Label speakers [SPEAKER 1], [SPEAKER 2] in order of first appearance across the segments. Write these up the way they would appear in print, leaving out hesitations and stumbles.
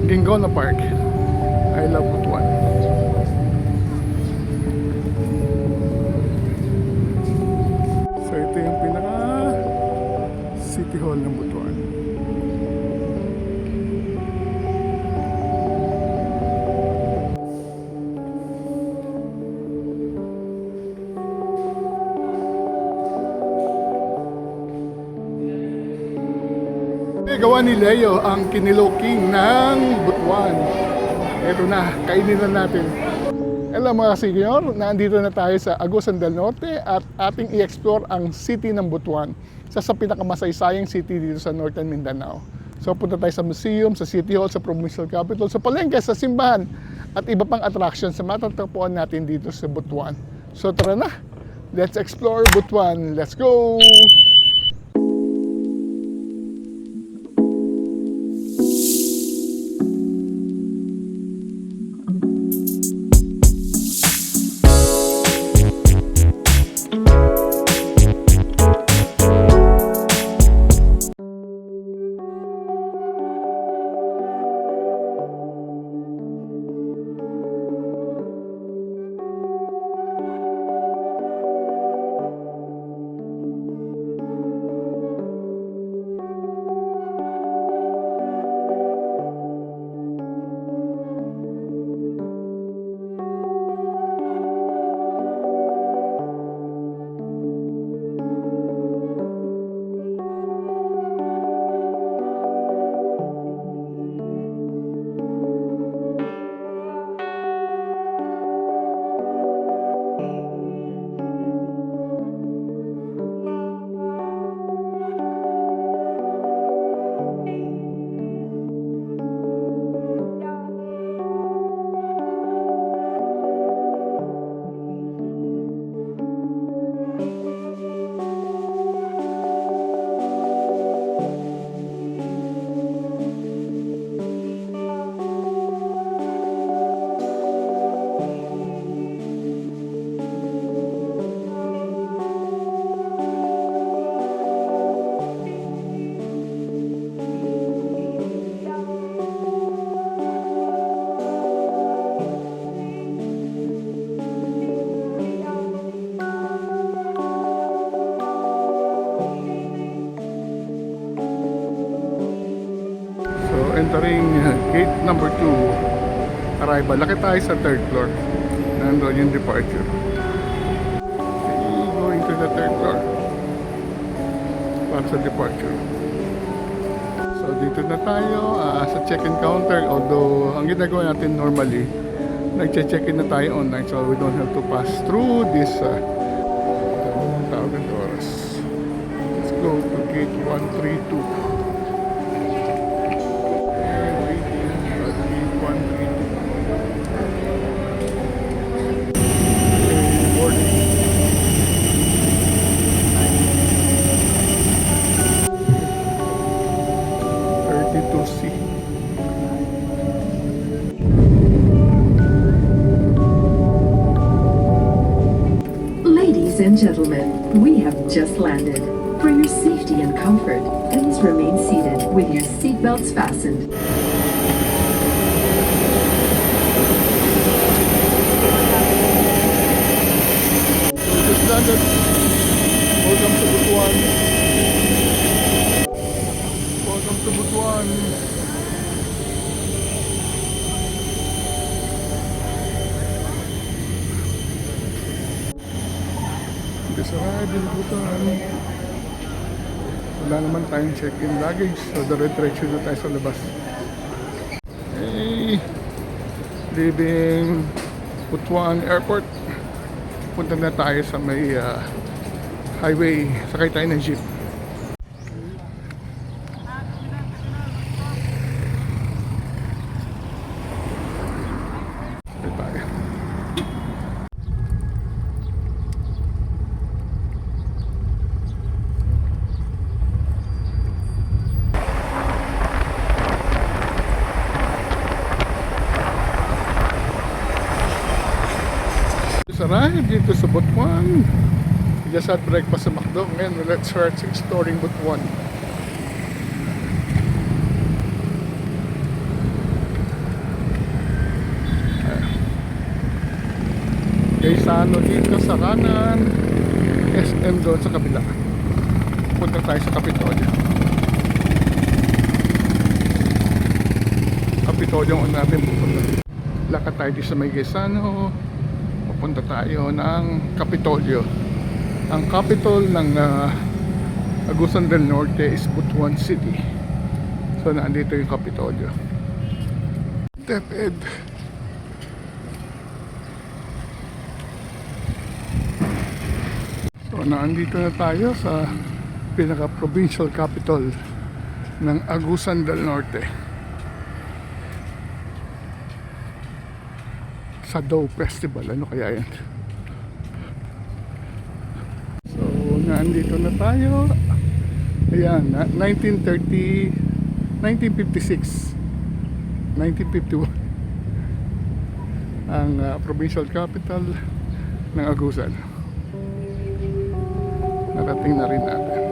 [SPEAKER 1] Gingona Park. I love Butuan. So ito yung pinaka City Hall ng Butuan. Gawa ni Leo ang kiniloking ng Butuan. Ito na, kainin na natin. Hello mga senyor, nandito na tayo sa Agusan del Norte at ating i-explore ang city ng Butuan. Isa sa pinakamasaysayang city dito sa Northern Mindanao. So punta tayo sa museum, sa City Hall, sa Provincial Capital, sa palengke, sa simbahan at iba pang attractions na matatagpuan natin dito sa Butuan. So tara na, let's explore Butuan. Let's go! Entering gate number 2, arrival. Laki tayo sa 3rd floor. Nandun yung departure. Okay, going to the 3rd floor para sa departure. So dito na tayo sa check-in counter. Although ang ginagawa natin normally, nagche-check-in na tayo online, so we don't have to pass through this tawag oras. Let's go to gate 132.
[SPEAKER 2] Ladies and gentlemen, we have just landed. For your safety and comfort, please remain seated with your seatbelts fastened.
[SPEAKER 1] We just landed. Welcome to Butuan. Welcome to Butuan. Sarado yung Butuan. Wala naman tayong check-in luggage, so dire-diretso na tayo sa labas. Hey, leaving Butuan Airport. Punta na tayo sa may highway. Sakay tayo ng jeep. Sakay tayo. Arrived dito sa Butuan. We just had breakfast sa McDo. Ngayon, let's start exploring Butuan. Gaisano dito sa kanan, SM doon sa kabila. Punta tayo sa Kapitolyo. Kapitolyo ang natin pupunta. Lakad tayo dito sa may Gaisano. Pupunta tayo ng Kapitolyo. Ang capital ng Agusan del Norte is Butuan City. So nandito yung Kapitolyo. DepEd. So nandito na tayo sa pinaka-provincial capital ng Agusan del Norte. Sa Dow Festival, ano kaya yan? So nandito na tayo. Ayan, 1930, 1956, 1951 ang provincial capital ng Agusan. Narating na rin natin.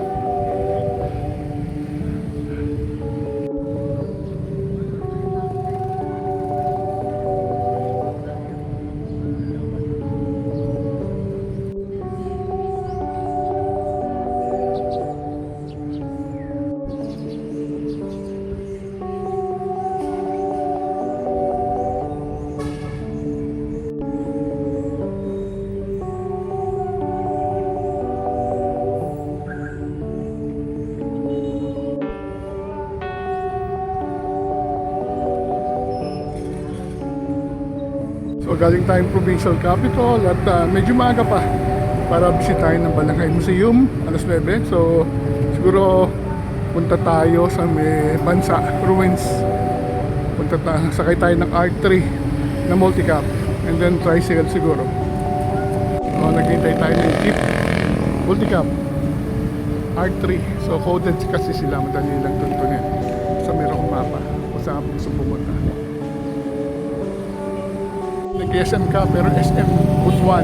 [SPEAKER 1] So galing tayong provincial capital at medyo maaga pa para bisitahin ng Balanghay Museum, alas 9. So siguro punta tayo sa may Bansa Ruins. Sakay tayo ng R3 na multicab and then tricycle siguro. So naghintay tayo ng jeep multicab R3. So coded kasi sila, madali lang tuntunin sa merong mapa kung saan gusto pumunta. Nag-SM ka pero SM Butuan.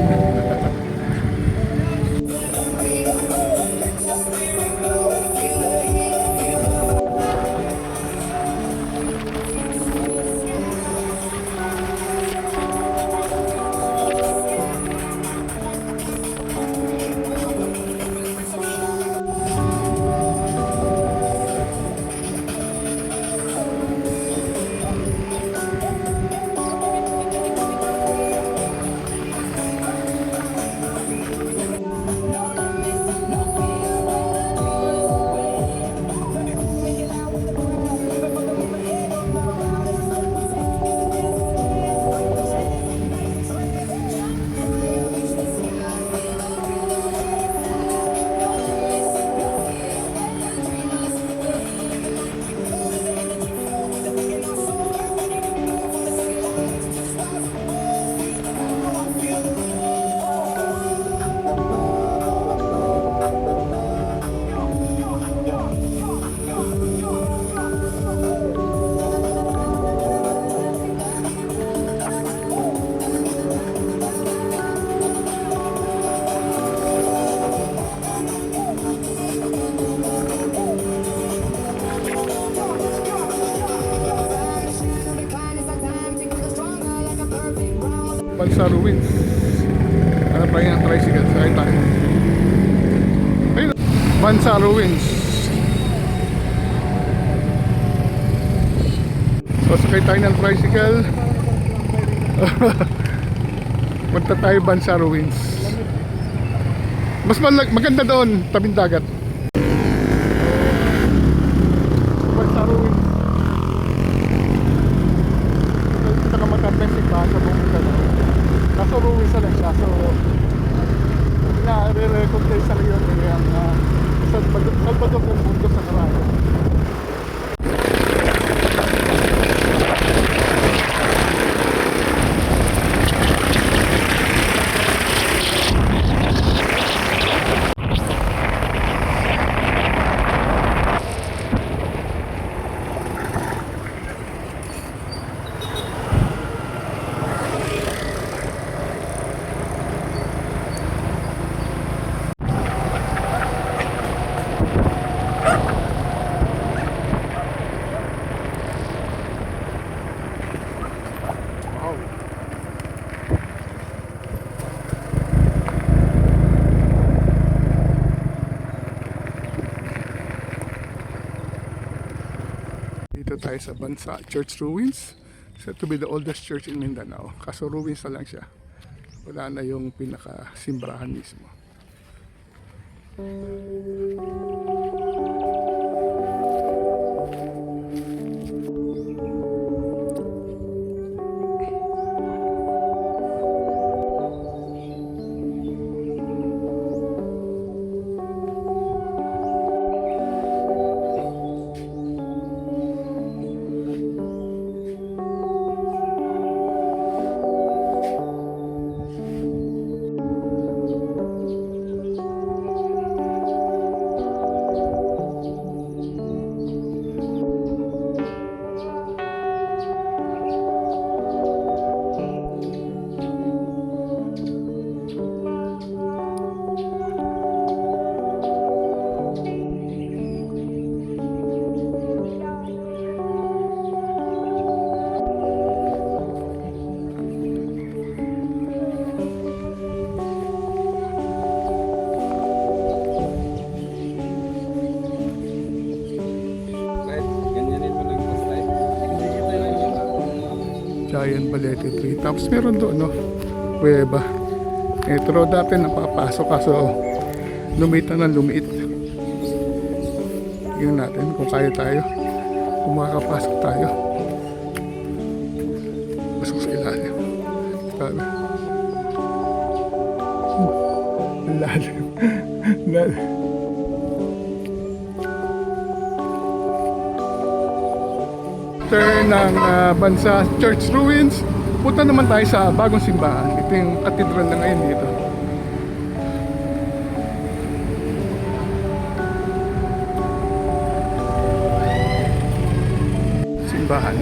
[SPEAKER 1] Bansa Ruins. Ano pa yung tricycle? Sakay tayo. Ayun, Bansa Ruins. So sakay tayo ng tricycle. Punta tayo Bansa Ruins. Mas maganda doon, tabing dagat. Bansa Ruins. Kita ka magka-basic pa sa pumunta na. Kaso ruins na lang siya. So na-recognize sa ngayon ang Salvador del Mundo sa Carayo. Dito tayo sa Bansa Church Ruins. Said to be the oldest church in Mindanao. Kaso ruins na lang siya. Wala na yung pinaka-simbahan mismo. Giant Balete Tree. Tapos meron doon, no? Kuweba. Pero dati napapasok kaso lumiit na ng lumiit. Tingnan natin kung kaya tayo. Kung makakapasok tayo. Pasok sa ilalim. Sabi. Lalim. Lalim. Ng Bansa Church Ruins, punta naman tayo sa bagong simbahan. Ito yung katedral na ngayon dito. Simbahan.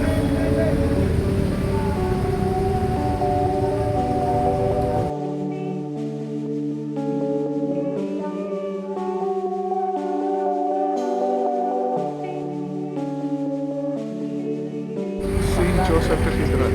[SPEAKER 1] Joseph Cathedral.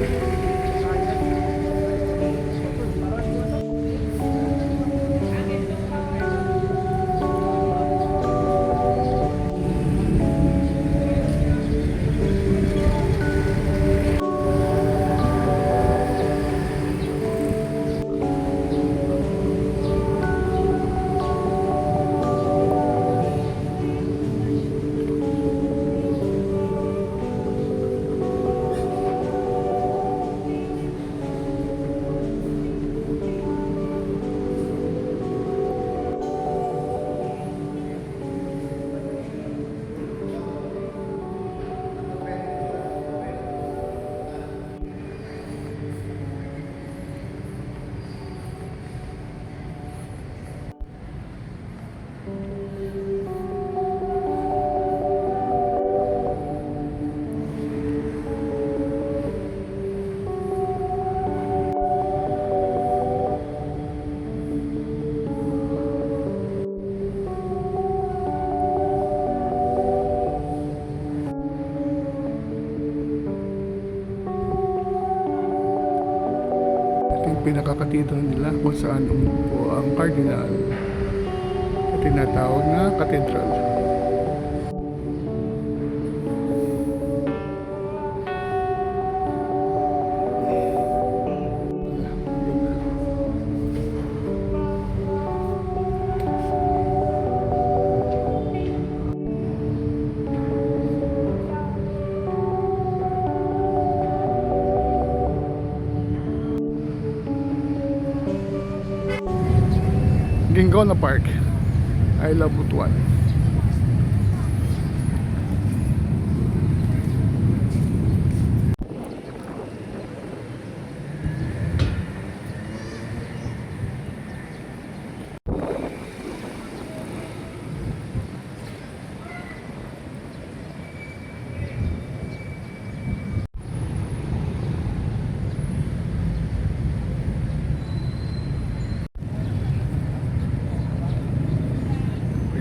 [SPEAKER 1] Pinakakatito nila kung saan umupo ang cardinal at tinatawag na cathedral. Gingona Park. I love Butuan.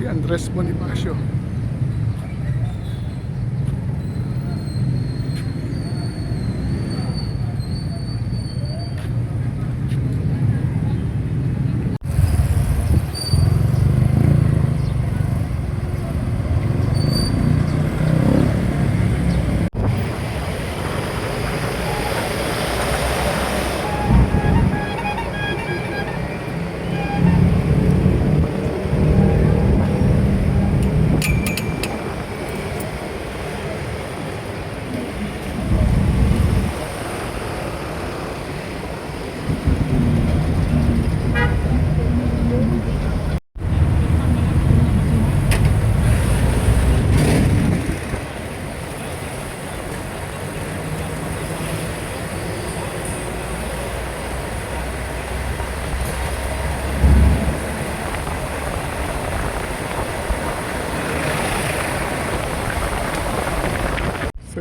[SPEAKER 1] Andres Bonifacio.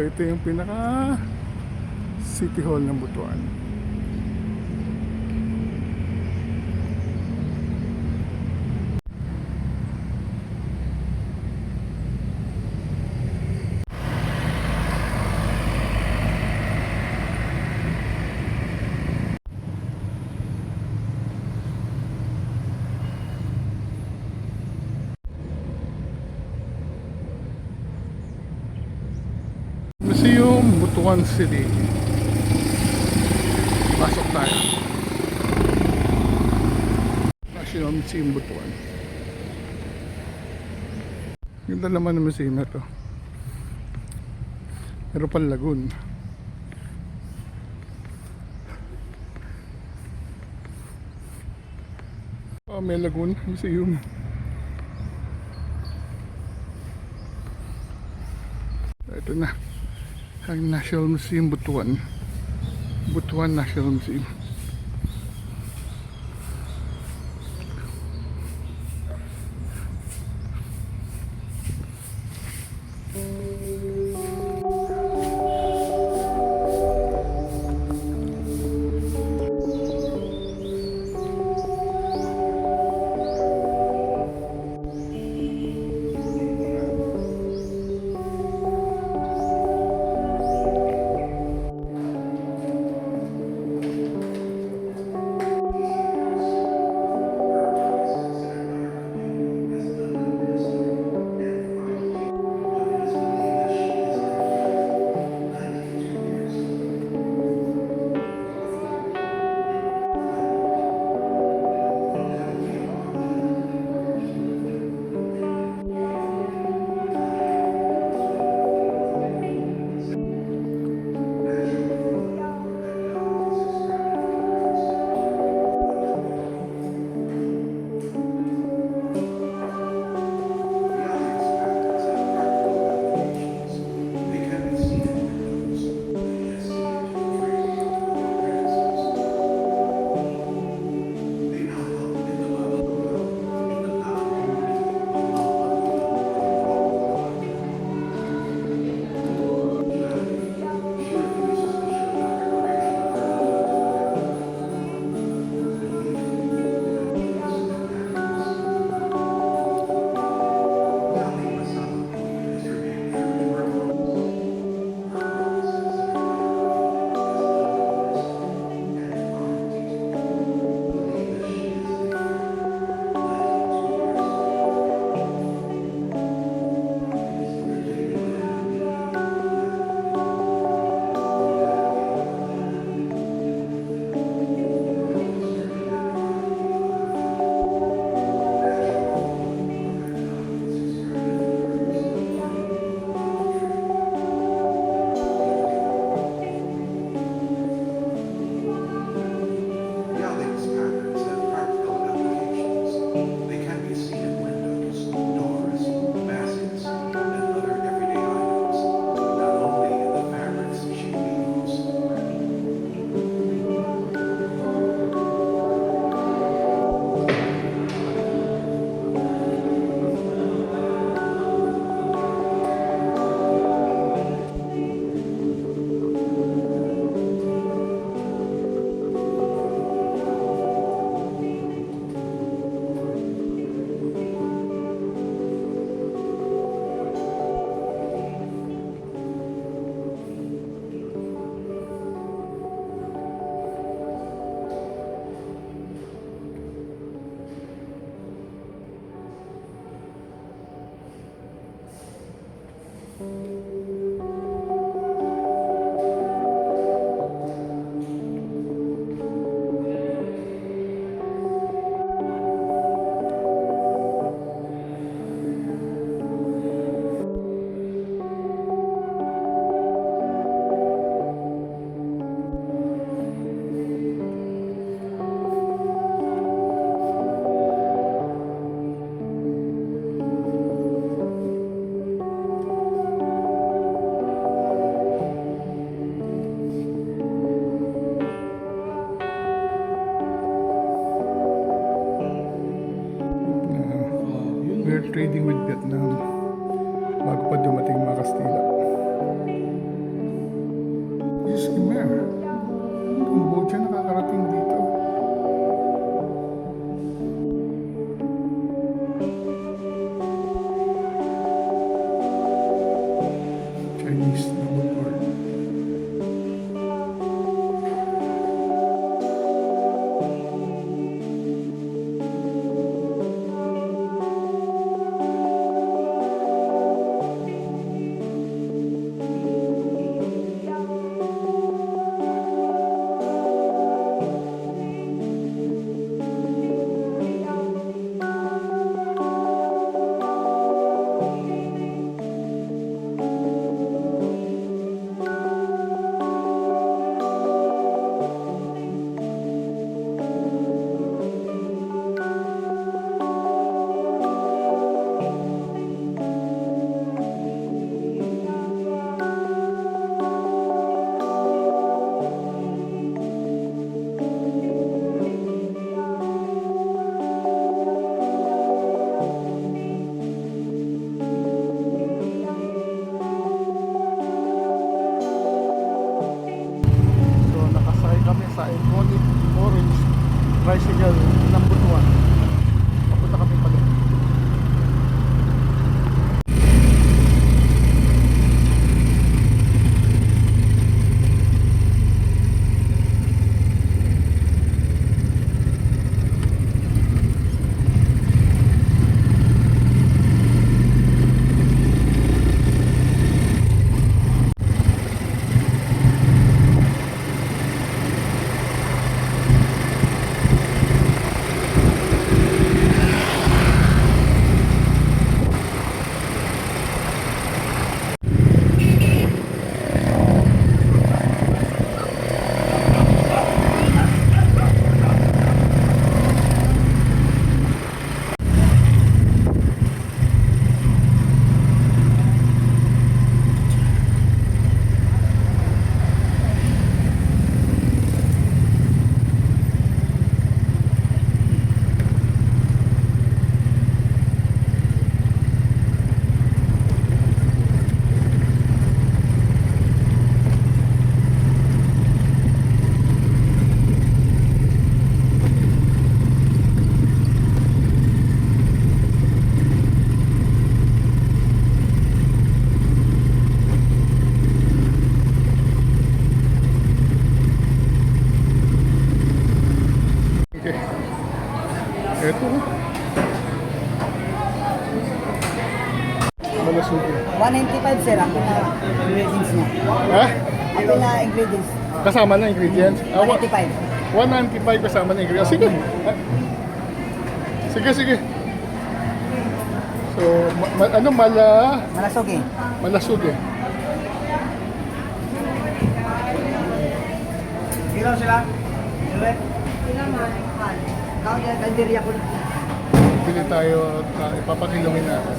[SPEAKER 1] So ito yung pinaka City Hall ng Butuan. Museum Butuan City. Pasok tayo. National Museum Butuan. Ganda naman ng museum na to. Meron pang lagoon. Oh, may lagoon museum. Ito na ang National Museum Butuan. Butuan National Museum. We're trading with Vietnam bago pa dumating mga Kastila. tricycle ng Butuan. Papunta kami pala. Okay. Ito. Malasugi.
[SPEAKER 3] 195 sir, ang pina-ingredients niya.
[SPEAKER 1] Ha?
[SPEAKER 3] Ang pina-ingredients,
[SPEAKER 1] Kasama na ingredients?
[SPEAKER 3] 185.
[SPEAKER 1] 195 kasama na ingredients. Sige. Sige, sige. So, ano
[SPEAKER 3] Malasugi.
[SPEAKER 1] malasugi.
[SPEAKER 3] Kilo sila? Direct? Kilo man. Kau yan, kandiri ako.
[SPEAKER 1] Bili tayo at ipapakilawin natin.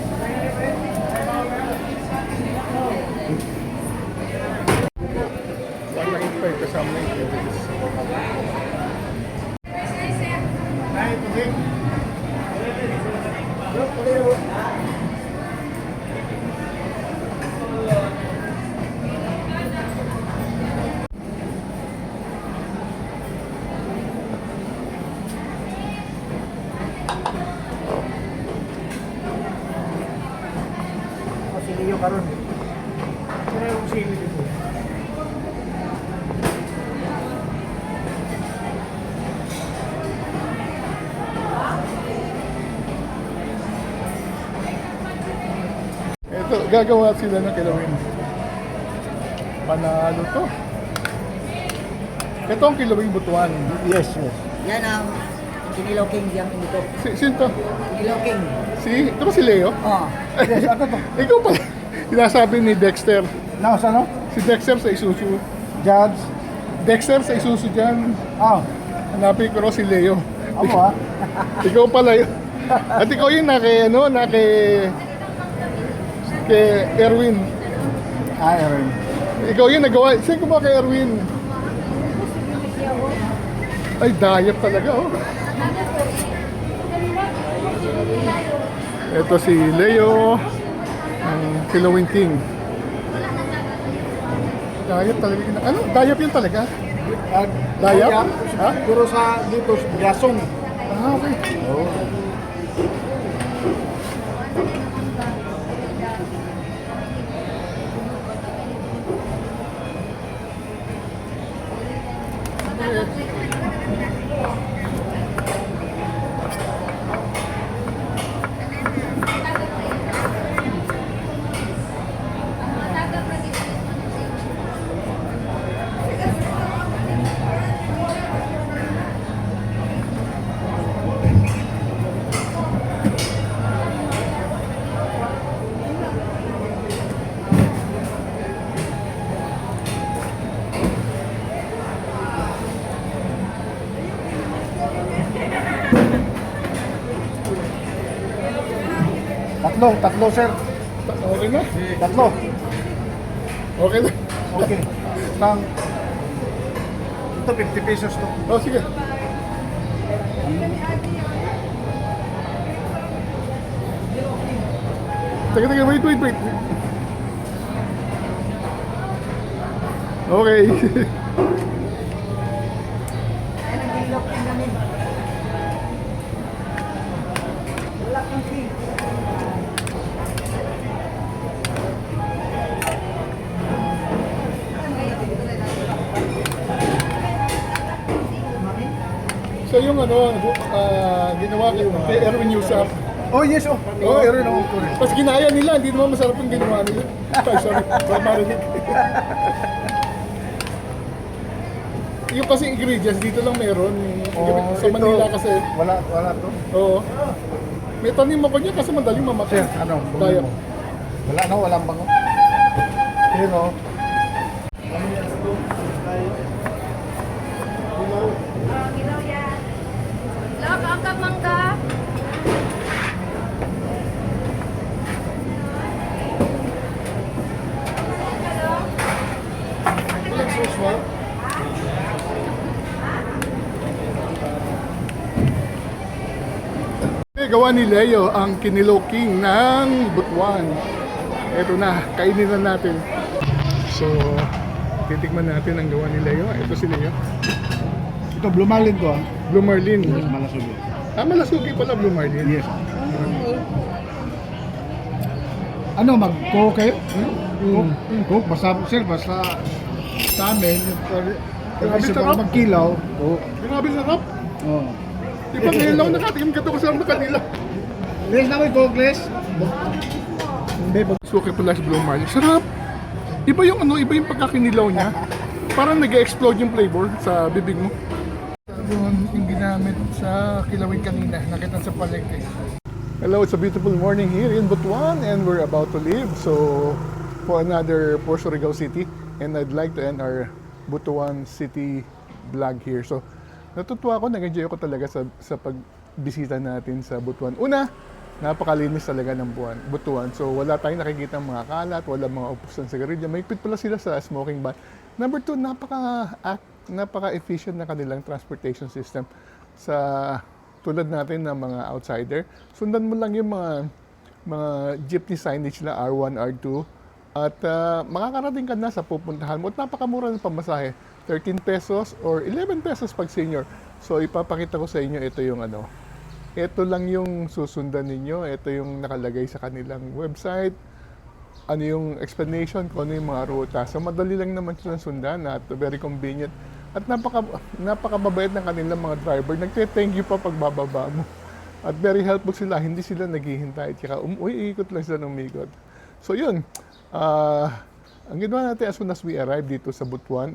[SPEAKER 1] Kasama na ingredients.
[SPEAKER 3] O sige yung karon. Sino yung sili dito?
[SPEAKER 1] Ito, gagawa sila ng kilawin. Panalo to. Ito ang kilawing Butuan.
[SPEAKER 4] Yes, yes.
[SPEAKER 3] Yan ang Kinilaw King diyang dito.
[SPEAKER 1] Sino to?
[SPEAKER 3] Kinilaw King.
[SPEAKER 1] Ito ba si Leo?
[SPEAKER 3] Oh.
[SPEAKER 4] Yes, ako to.
[SPEAKER 1] Ikaw pala. Sinasabi ni Dexter.
[SPEAKER 4] Now, ano?
[SPEAKER 1] Si Dexter sa Isuzu.
[SPEAKER 4] Judge.
[SPEAKER 1] Dexter sa Isuzu dyan.
[SPEAKER 4] Ah,
[SPEAKER 1] Hanapin ko raw si Leo.
[SPEAKER 4] ako ha.
[SPEAKER 1] Ikaw pala yun. At ikaw yun na kay, ano, na kay Erwin.
[SPEAKER 4] Ah, Aaron.
[SPEAKER 1] Ikaw yun nagawa. Saan ko ba kay Erwin? Ay, dayap talaga, oh. Ito si Leo, ang Kilawin King. Dayap talaga. Ano? Dayap yun talaga? Dayap? Ha?
[SPEAKER 4] Puro sa dito, Gasong.
[SPEAKER 1] Ah, okay.
[SPEAKER 4] Tatlo, sir.
[SPEAKER 1] Okay na?
[SPEAKER 4] Tatlo.
[SPEAKER 1] Okay na?
[SPEAKER 4] Okay. Nang, ito, 50 pesos to.
[SPEAKER 1] Oh, sige. Teka, wait. Okay.
[SPEAKER 3] Yan ang Kinilaw King namin.
[SPEAKER 1] So yung ginawa kay Erwin Yusuf.
[SPEAKER 4] Oh, yes, oh. Oh, Aaron, oh, correct.
[SPEAKER 1] Tapos ginaya nila, hindi naman masarap yung ginawa nila. Ay, sorry, marinig. Yung kasi ingredients, dito lang meron. Sa Manila kasi.
[SPEAKER 4] Wala to.
[SPEAKER 1] Oo. May tanim ako niya kasi madaling mamatay.
[SPEAKER 4] Sir, ano?
[SPEAKER 1] Daya.
[SPEAKER 4] Wala, no? Walang bango. Pero,
[SPEAKER 5] Lok, angkat mangga.
[SPEAKER 1] Walang sauce ba? Gawa ni Leo ang kiniloking ng butuan. Ito na, kainin na natin. So, titikman natin ang gawa ni Leo. Ito si Leo.
[SPEAKER 4] ito, Blue Marlin to, ah.
[SPEAKER 1] Blue Marlin.
[SPEAKER 4] Malasugi.
[SPEAKER 1] Malasugi pala Blue Marlin.
[SPEAKER 4] Yes. Ano, mag-coke kayo? Coke? Coke, basta, sir, basta sa amin,
[SPEAKER 1] Grabe,
[SPEAKER 4] kasi
[SPEAKER 1] sarap.
[SPEAKER 4] para magkilaw. Oh.
[SPEAKER 1] Grabe sarap.
[SPEAKER 4] Oh.
[SPEAKER 1] Di ba ngayon lang nakatikim ka ito kasi ang kanila.
[SPEAKER 4] Les na may coke, Les. Hindi,
[SPEAKER 1] Suki pala si Blue Marlin. Sarap! Iba yung iba yung pagkakinilaw niya. Parang nag-explode yung flavor sa bibig mo. Doon yung ginamit sa kilawin kanina, nakita sa palengke. Hello, it's a beautiful morning here in Butuan and we're about to leave. So, for another Puerto Surigao City and I'd like to end our Butuan City vlog here. So, natutuwa ako, nag-enjoy ako talaga sa pagbisita natin sa Butuan. Una, napakalinis talaga ng Butuan. So, wala tayong nakikita mga kalat, wala mga upos ng sigarilyo. Mahigpit pala sila sa smoking ban. Number two, napaka-efficient na kanilang transportation system sa tulad natin ng mga outsider. Sundan mo lang yung mga jeepney signage na R1, R2 at makakarating ka na sa pupuntahan mo at napakamura ng pamasahe. 13 pesos or 11 pesos pag senior. So ipapakita ko sa inyo ito yung ito lang yung susundan ninyo, ito yung nakalagay sa kanilang website. Ano yung explanation kung ano yung mga ruta. So madali lang naman silang sundan at very convenient. At napakababait ng kanilang mga driver. Nagte-thank you pa pagbababa mo. At very helpful sila. Hindi sila naghihintay. Tsaka ikot lang sila ng umikot. So yun. Ang ginawa natin as soon as we arrive dito sa Butuan,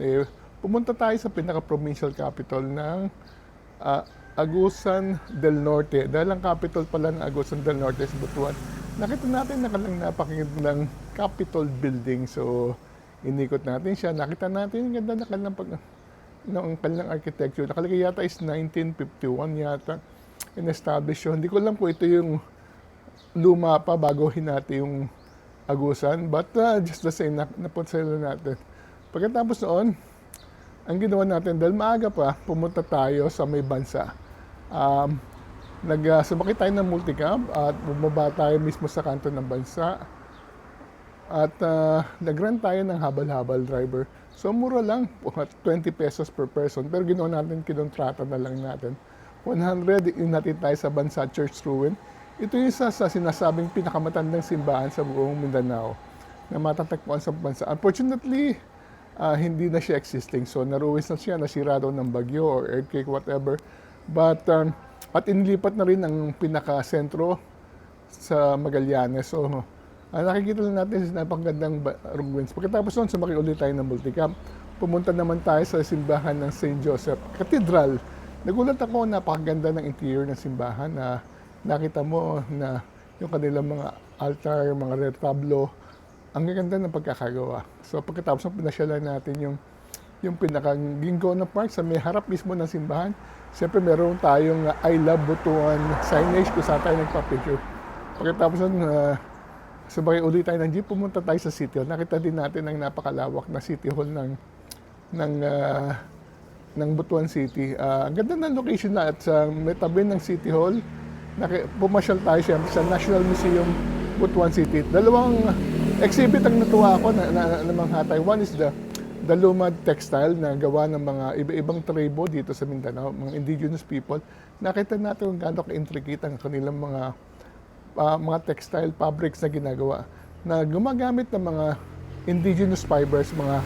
[SPEAKER 1] pumunta tayo sa pinaka-provincial capital ng Agusan del Norte. Dahil ang capital pala ng Agusan del Norte is Butuan. Nakita natin napakagandang Capitol building. So, inikot natin siya. Nakita natin yung ganda ng kanilang architecture. Nakalagay yata is 1951 yata. In-establish yun. Hindi ko alam kung ito yung luma pa bago hinati yung Agusan. But just the same, napunsela natin. Pagkatapos noon, ang ginawa natin, dahil maaga pa, pumunta tayo sa may bansa. Sumakay tayo ng multicab at bumaba tayo mismo sa kanto ng bansa. At nag-rent tayo ng habal-habal driver. So mura lang, 20 pesos per person. Pero ginawa natin, kinontrata na lang natin. 100, inatid tayo sa bansa, Church Ruin. Ito yung isa sa sinasabing pinakamatandang simbahan sa buong Mindanao na matatagpuan sa bansa. Unfortunately, hindi na siya existing. So naruwis na siya, nasira daw ng bagyo or earthquake, whatever. But, at inilipat na rin ang pinaka-sentro sa Magallanes. So, nakikita lang natin sa napakagandang ruins. Pagkatapos noon, sumakay ulit tayo ng multicab. Pumunta naman tayo sa simbahan ng St. Joseph Cathedral. Nagulat ako, napakaganda ng interior ng simbahan na nakita mo na yung kanilang mga altar, mga retablo, ang gaganda ng pagkakagawa. So pagkatapos ng pinasyalan natin yung pinaka-Ginggona Park sa may harap mismo ng simbahan, siyempre meron tayong I Love Butuan signage kung saan tayo nagpa-picture. Pagkatapos nun, sabay ulit tayo ng jeep, pumunta tayo sa City Hall. Nakita din natin ang napakalawak na City Hall ng Butuan City. Ang ganda ng location na at sa may tabi ng City Hall, pumasyal tayo siyempre sa National Museum Butuan City. Dalawang exhibit ang natuwa ako na manghatay. One is the Lumad Textile na gawa ng mga iba-ibang tribo dito sa Mindanao, mga indigenous people. Nakita natin kung gaano ka-intricate ang kanilang mga textile fabrics na ginagawa na gumagamit ng mga indigenous fibers, mga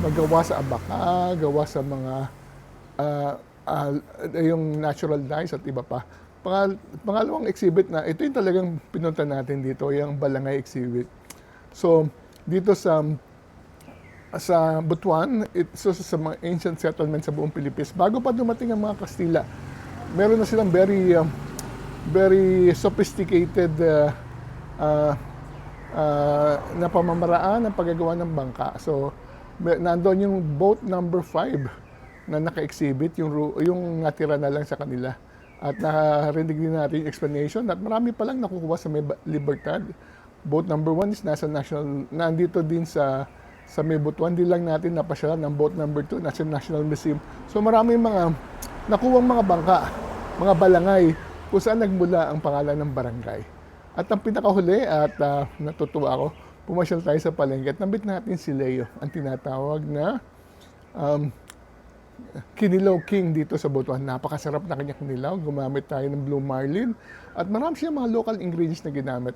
[SPEAKER 1] magawa sa abaka, gawa sa mga yung natural dyes at iba pa. Pangalawang exhibit na, ito yung talagang pinunta natin dito, yung Balangay exhibit. So, dito sa Butuan, sa mga ancient settlements sa buong Pilipinas, bago pa dumating ang mga Kastila, meron na silang very sophisticated na pamamaraan ng paggagawa ng bangka. So, nandoon yung boat number 5 na naka-exhibit, yung natira na lang sa kanila. At nakarinig din natin yung explanation at marami pa lang nakukuha sa May Libertad. Boat number 1 is nandito din sa May Butuan. Di lang natin napasyalan ng boat number 2, nasa National Museum. So marami mga nakuwang mga bangka, mga balangay, kung saan nagmula ang pangalan ng barangay. At ang pinakahuli, at natutuwa ako, pumasyal tayo sa palengke at nabit natin si Leo, ang tinatawag na Kinilaw King dito sa Butuan. Napakasarap na kanya kinilaw. Gumamit tayo ng Blue Marlin. At marami siya mga local ingredients na ginamit.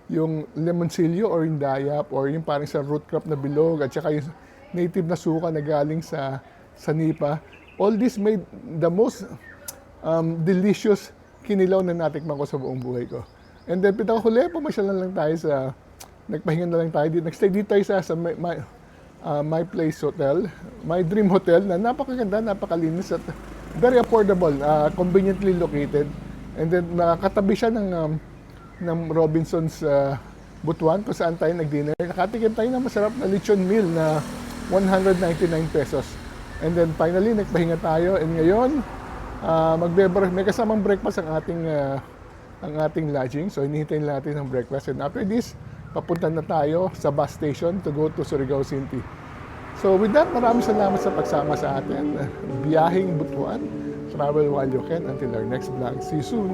[SPEAKER 1] Yung lemoncillo or yung dayap or yung parang sa root crop na bilog at saka yung native na suka na galing sa nipa. All this made the most delicious kinilaw na natikman ko sa buong buhay ko. And then pinakahuli, pumasyal na lang tayo nagpahinga na lang tayo dito. Nagstay dito tayo sa My Place Hotel, My Dream Hotel na napakaganda, napakalinis at very affordable, conveniently located. And then nakatabi siya ng Robinson's Butuan kung saan tayo nag-dinner. Nakatikim tayo ng masarap na lechon meal na 199 pesos. And then finally, nagpahinga tayo. And ngayon, may kasamang breakfast ang ating lodging. So hinihintay natin ang breakfast. And after this, papunta na tayo sa bus station to go to Surigao City. So with that, maraming salamat sa pagsama sa atin. Biyaheng Butuan. Travel while you can. Until our next vlog. See you soon.